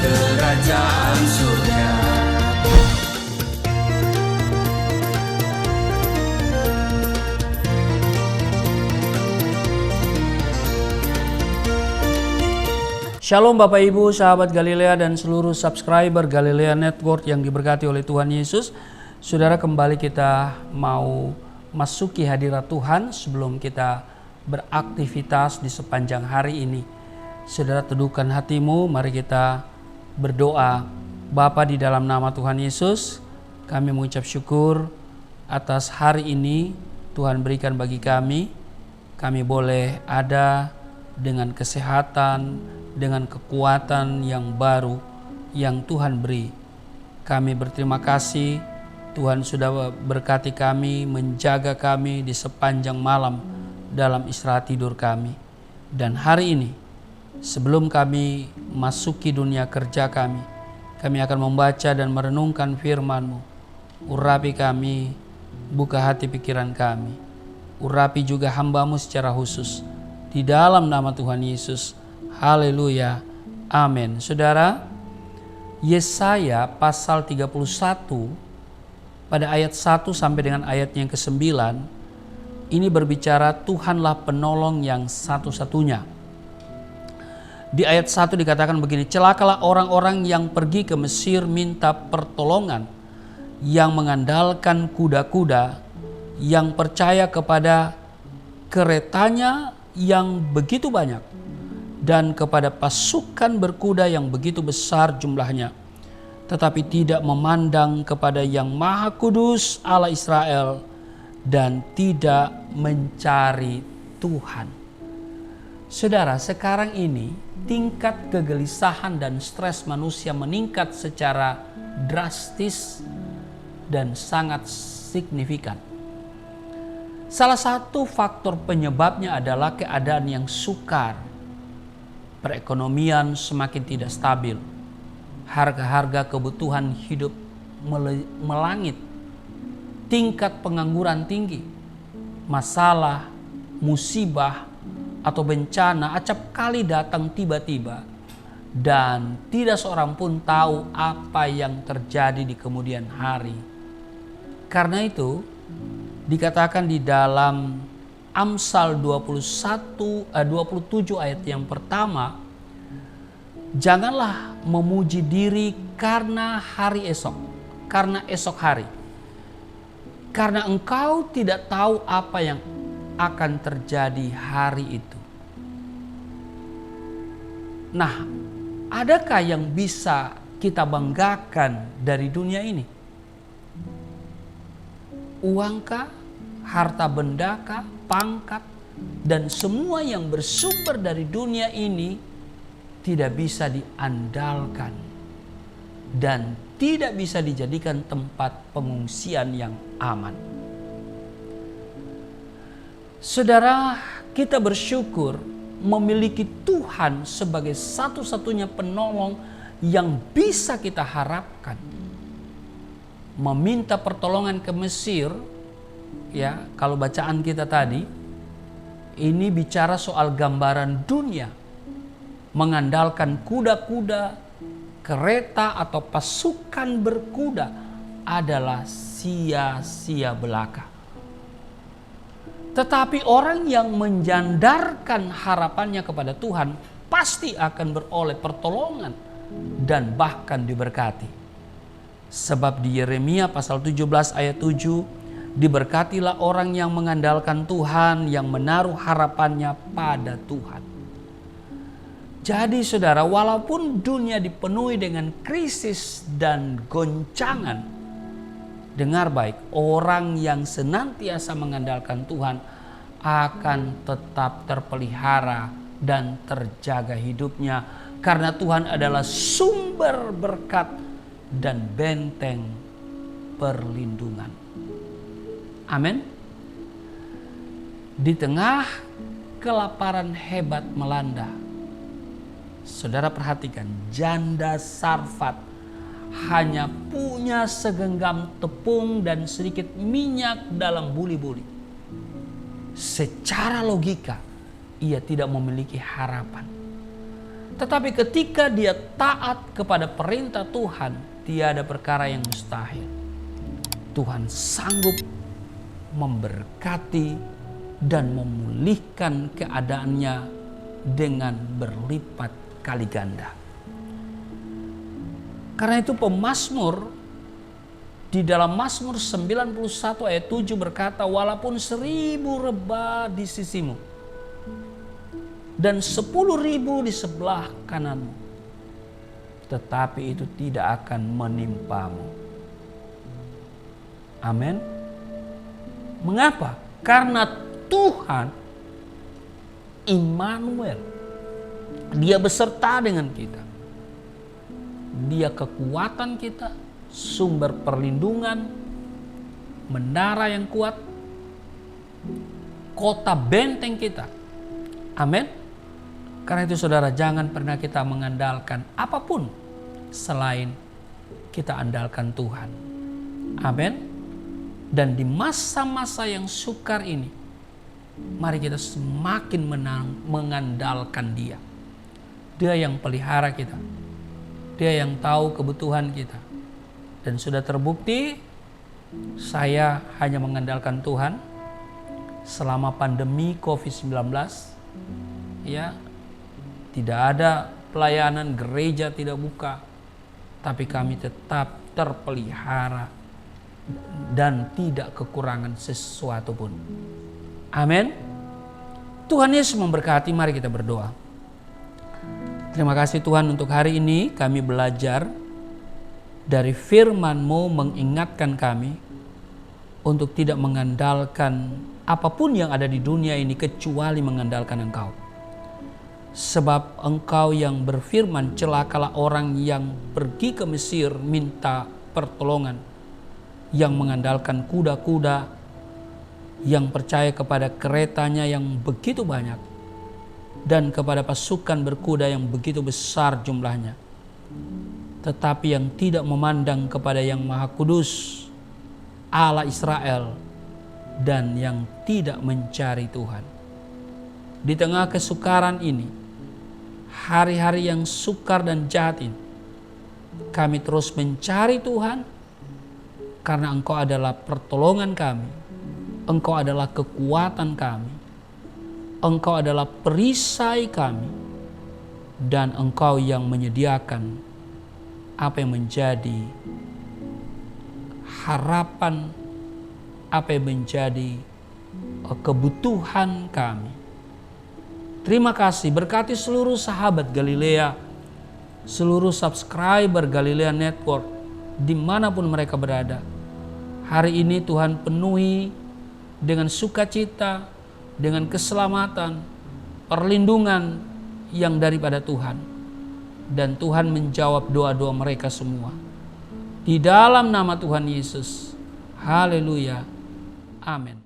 kerajaan surga. Shalom Bapak Ibu, sahabat Galilea dan seluruh subscriber Galilea Network yang diberkati oleh Tuhan Yesus. Saudara, kembali kita mau masuki hadirat Tuhan sebelum kita beraktivitas di sepanjang hari ini. Saudara, teduhkan hatimu, mari kita berdoa. Bapa, di dalam nama Tuhan Yesus, kami mengucap syukur atas hari ini Tuhan berikan bagi kami. Kami boleh ada dengan kesehatan, dengan kekuatan yang baru yang Tuhan beri. Kami berterima kasih Tuhan sudah berkati kami, menjaga kami di sepanjang malam dalam istirahat tidur kami. Dan hari ini, sebelum kami masuki dunia kerja kami akan membaca dan merenungkan firman-Mu. Urapi kami, buka hati pikiran kami. Urapi juga hamba-Mu secara khusus. Di dalam nama Tuhan Yesus. Haleluya. Amin. Saudara, Yesaya pasal 31 pada ayat 1 sampai dengan ayat yang ke-9 ini berbicara Tuhanlah penolong yang satu-satunya. Di ayat 1 dikatakan begini, celakalah orang-orang yang pergi ke Mesir minta pertolongan, yang mengandalkan kuda-kuda, yang percaya kepada keretanya yang begitu banyak, dan kepada pasukan berkuda yang begitu besar jumlahnya, tetapi tidak memandang kepada Yang Maha Kudus Allah Israel dan tidak mencari Tuhan. Saudara, sekarang ini tingkat kegelisahan dan stres manusia meningkat secara drastis dan sangat signifikan. Salah satu faktor penyebabnya adalah keadaan yang sukar. Perekonomian semakin tidak stabil, harga-harga kebutuhan hidup melangit, tingkat pengangguran tinggi, masalah, musibah, atau bencana acap kali datang tiba-tiba dan tidak seorang pun tahu apa yang terjadi di kemudian hari. Karena itu dikatakan di dalam Amsal 27 ayat yang pertama, janganlah memuji diri karena hari esok, karena esok hari. Karena engkau tidak tahu apa yang akan terjadi hari itu. Nah, adakah yang bisa kita banggakan dari dunia ini? Uangkah, harta bendakah, pangkat, dan semua yang bersumber dari dunia ini tidak bisa diandalkan dan tidak bisa dijadikan tempat pengungsian yang aman. Saudara, kita bersyukur memiliki Tuhan sebagai satu-satunya penolong yang bisa kita harapkan. Meminta pertolongan ke Mesir, ya, kalau bacaan kita tadi, ini bicara soal gambaran dunia. Mengandalkan kuda-kuda, kereta atau pasukan berkuda adalah sia-sia belaka. Tetapi orang yang menjandarkan harapannya kepada Tuhan pasti akan beroleh pertolongan dan bahkan diberkati. Sebab di Yeremia pasal 17 ayat 7, diberkatilah orang yang mengandalkan Tuhan, yang menaruh harapannya pada Tuhan. Jadi saudara, walaupun dunia dipenuhi dengan krisis dan goncangan, dengar baik, orang yang senantiasa mengandalkan Tuhan akan tetap terpelihara dan terjaga hidupnya. Karena Tuhan adalah sumber berkat dan benteng perlindungan. Amin. Di tengah kelaparan hebat melanda, saudara perhatikan, janda Sarfat hanya punya segenggam tepung dan sedikit minyak dalam buli-buli. Secara logika, ia tidak memiliki harapan. Tetapi ketika dia taat kepada perintah Tuhan, tiada perkara yang mustahil. Tuhan sanggup memberkati dan memulihkan keadaannya dengan berlipat kali ganda. Karena itu pemazmur di dalam Mazmur 91 ayat 7 berkata, walaupun 1000 rebah di sisimu dan 10.000 di sebelah kananmu, tetapi itu tidak akan menimpamu. Amin. Mengapa? Karena Tuhan Immanuel, Dia beserta dengan kita. Dia kekuatan kita, sumber perlindungan, menara yang kuat, kota benteng kita. Amin. Karena itu saudara, jangan pernah kita mengandalkan apapun selain kita andalkan Tuhan. Amin. Dan di masa-masa yang sukar ini, mari kita semakin mengandalkan Dia. Dia yang pelihara kita. Dia yang tahu kebutuhan kita. Dan sudah terbukti, saya hanya mengandalkan Tuhan selama pandemi COVID-19. Ya, tidak ada pelayanan, gereja tidak buka, tapi kami tetap terpelihara dan tidak kekurangan sesuatu pun. Amin. Tuhan Yesus memberkati. Mari kita berdoa. Terima kasih Tuhan untuk hari ini kami belajar dari firman-Mu, mengingatkan kami untuk tidak mengandalkan apapun yang ada di dunia ini kecuali mengandalkan Engkau. Sebab Engkau yang berfirman, celakalah orang yang pergi ke Mesir minta pertolongan, yang mengandalkan kuda-kuda, yang percaya kepada keretanya yang begitu banyak, dan kepada pasukan berkuda yang begitu besar jumlahnya, tetapi yang tidak memandang kepada yang Maha Kudus, Allah Israel, dan yang tidak mencari Tuhan. Di tengah kesukaran ini, hari-hari yang sukar dan jahat ini, kami terus mencari Tuhan, karena Engkau adalah pertolongan kami, Engkau adalah kekuatan kami, Engkau adalah perisai kami, dan Engkau yang menyediakan apa yang menjadi harapan, apa yang menjadi kebutuhan kami. Terima kasih, berkati seluruh sahabat Galilea, seluruh subscriber Galilea Network, dimanapun mereka berada. Hari ini Tuhan penuhi dengan sukacita, dengan keselamatan, perlindungan yang daripada Tuhan. Dan Tuhan menjawab doa-doa mereka semua. Di dalam nama Tuhan Yesus. Haleluya. Amin.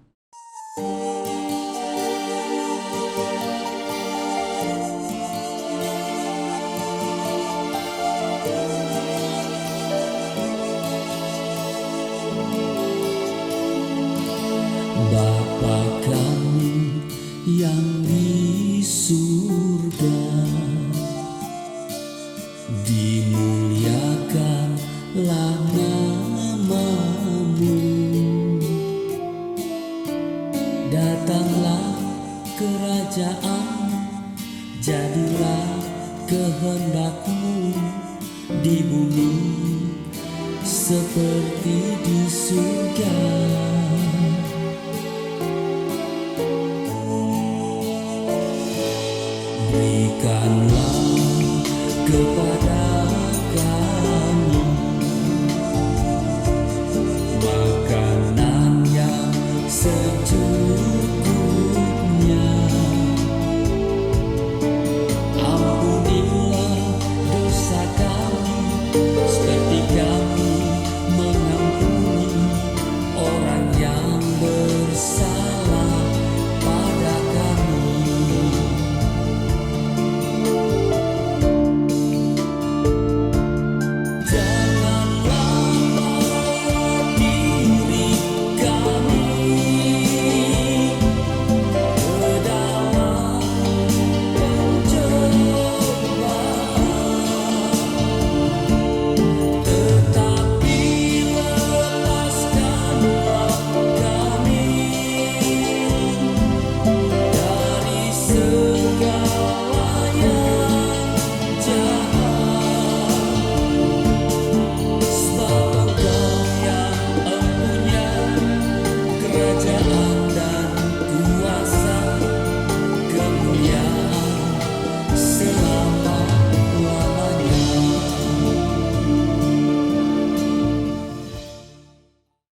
Bapa kami yang di surga, dimuliakanlah nama-Mu. Datanglah kerajaan, jadilah kehendak-Mu di bumi seperti